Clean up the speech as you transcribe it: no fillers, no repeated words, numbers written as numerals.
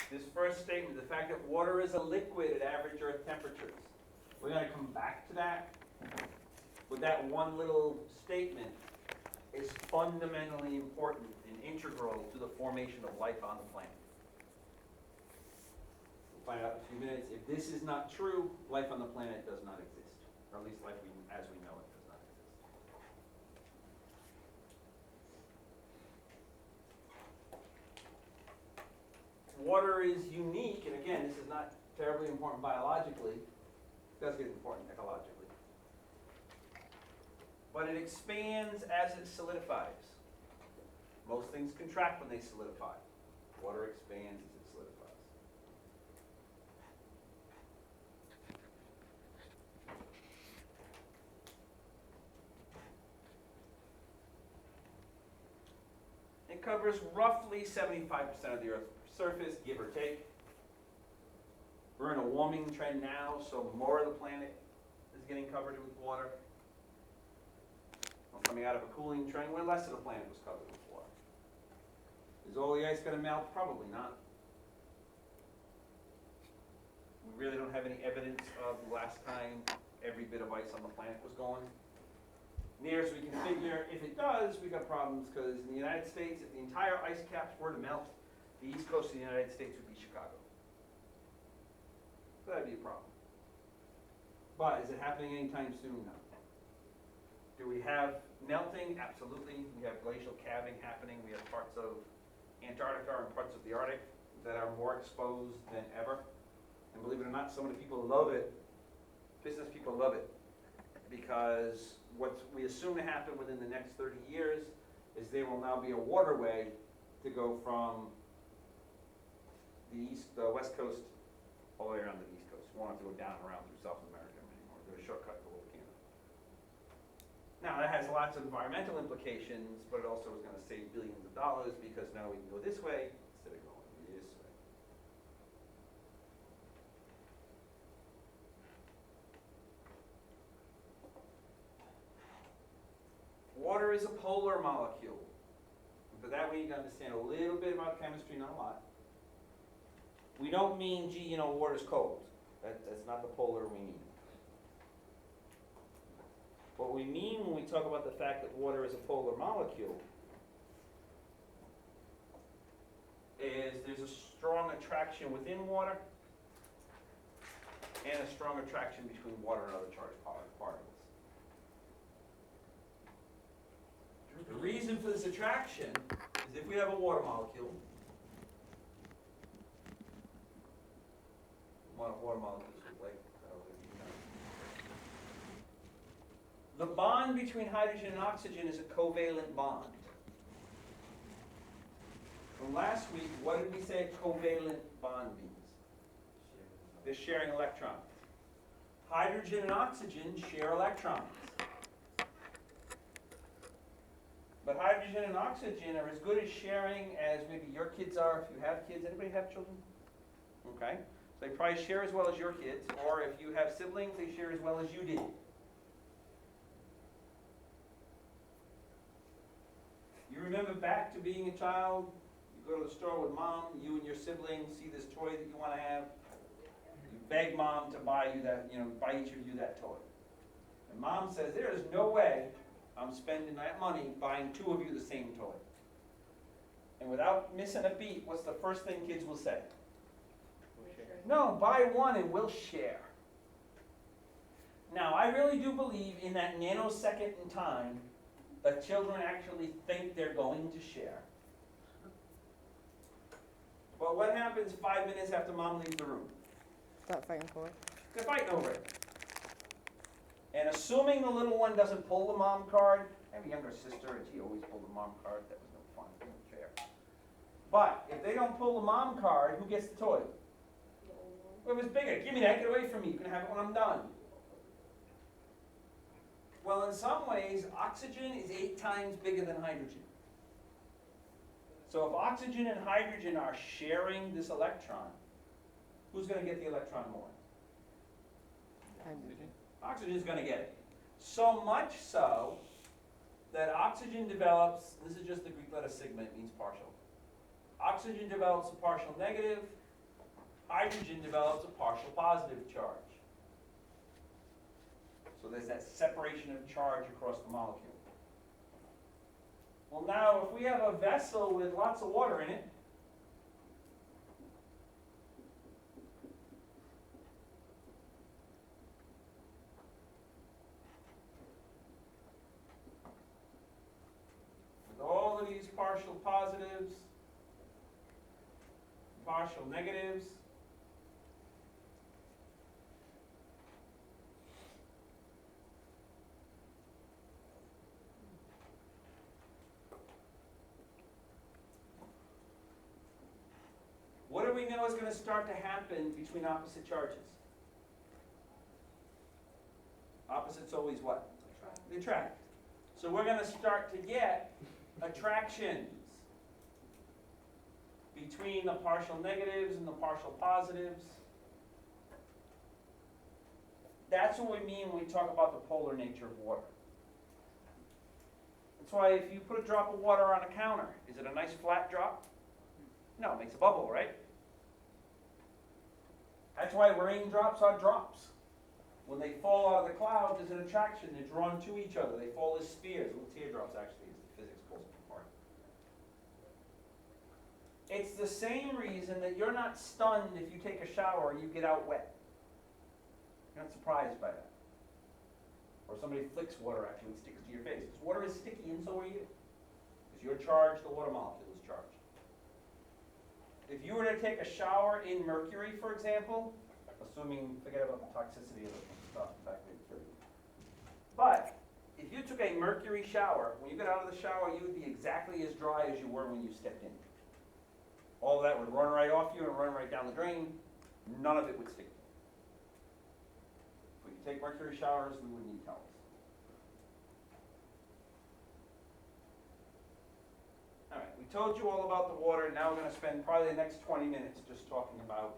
This first statement, the fact that water is a liquid at average earth temperatures. We're going to come back to that. But that one little statement is fundamentally important and integral to the formation of life on the planet. We'll find out in a few minutes. If this is not true, life on the planet does not exist. Or at least life as we know it does not exist. Water is unique, and again, this is not terribly important biologically. It does get important ecologically. But it expands as it solidifies. Most things contract when they solidify. Water expands as it solidifies. It covers roughly 75% of the Earth's surface, give or take. We're in a warming trend now, so more of the planet is getting covered with water. We're coming out of a cooling trend where less of the planet was covered with water. Is all the ice going to melt? Probably not. We really don't have any evidence of the last time every bit of ice on the planet was gone. Near as we can figure, if it does, we've got problems, because in the United States, if the entire ice caps were to melt, the east coast of the United States would be Chicago. So that'd be a problem. But is it happening anytime soon? No. Do we have melting? Absolutely. We have glacial calving happening. We have parts of Antarctica and parts of the Arctic that are more exposed than ever. And believe it or not, so many people love it. Business people love it. Because what we assume to happen within the next 30 years is there will now be a waterway to go from the west coast all the way around the east coast. We won't have to go down and around through South America anymore. There's a shortcut to Canada. Now that has lots of environmental implications, but it also is going to save billions of dollars because now we can go this way instead of going this way. Water is a polar molecule. For that we need to understand a little bit about chemistry, not a lot. We don't mean, gee, water's cold. That's not the polar we mean. What we mean when we talk about the fact that water is a polar molecule is there's a strong attraction within water and a strong attraction between water and other charged particles. The reason for this attraction is if we have a water molecule, water molecules are like, the bond between hydrogen and oxygen is a covalent bond. From last week, what did we say a covalent bond means? They're sharing electrons. Hydrogen and oxygen share electrons. But hydrogen and oxygen are as good as sharing as maybe your kids are if you have kids. Anybody have children? Okay. So they probably share as well as your kids, or if you have siblings, they share as well as you did. You remember back to being a child, you go to the store with mom, you and your siblings see this toy that you want to have, you beg mom to buy you that, buy each of you that toy. And mom says, there is no way I'm spending that money buying two of you the same toy. And without missing a beat, what's the first thing kids will say? No, buy one and we'll share. Now, I really do believe in that nanosecond in time that children actually think they're going to share. But what happens 5 minutes after mom leaves the room? Start fighting for it. They're fighting over it. And assuming the little one doesn't pull the mom card, I have a younger sister and she always pulled the mom card. That was no fun, it wasn't fair. But if they don't pull the mom card, who gets the toy? Whoever's bigger. Give me that, get away from me. You can have it when I'm done. Well, in some ways, oxygen is 8 times bigger than hydrogen. So if oxygen and hydrogen are sharing this electron, who's going to get the electron more? Hydrogen. Oxygen's going to get it. So much so that oxygen develops, this is just the Greek letter sigma, it means partial. Oxygen develops a partial negative, hydrogen develops a partial positive charge. So there's that separation of charge across the molecule. Well, now, if we have a vessel with lots of water in it, with all of these partial positives, partial negatives, what do we know is going to start to happen between opposite charges? Opposites always what? They attract. So we're going to start to get attractions between the partial negatives and the partial positives. That's what we mean when we talk about the polar nature of water. That's why if you put a drop of water on a counter, is it a nice flat drop? No, it makes a bubble, right? That's why raindrops are drops. When they fall out of the cloud, there's an attraction. They're drawn to each other. They fall as spheres, little teardrops actually, as the physics pulls them apart. It's the same reason that you're not stunned if you take a shower and you get out wet. You're not surprised by that. Or somebody flicks water at you and sticks to your face. Because water is sticky and so are you. Because you're charged, the water molecule is charged. If you were to take a shower in mercury, for example, assuming, forget about the toxicity of the stuff, in fact, it's dirty. But if you took a mercury shower, when you got out of the shower, you would be exactly as dry as you were when you stepped in. All of that would run right off you and run right down the drain. None of it would stick. If we could take mercury showers, we wouldn't need towels. All right, we told you all about the water. Now we're going to spend probably the next 20 minutes just talking about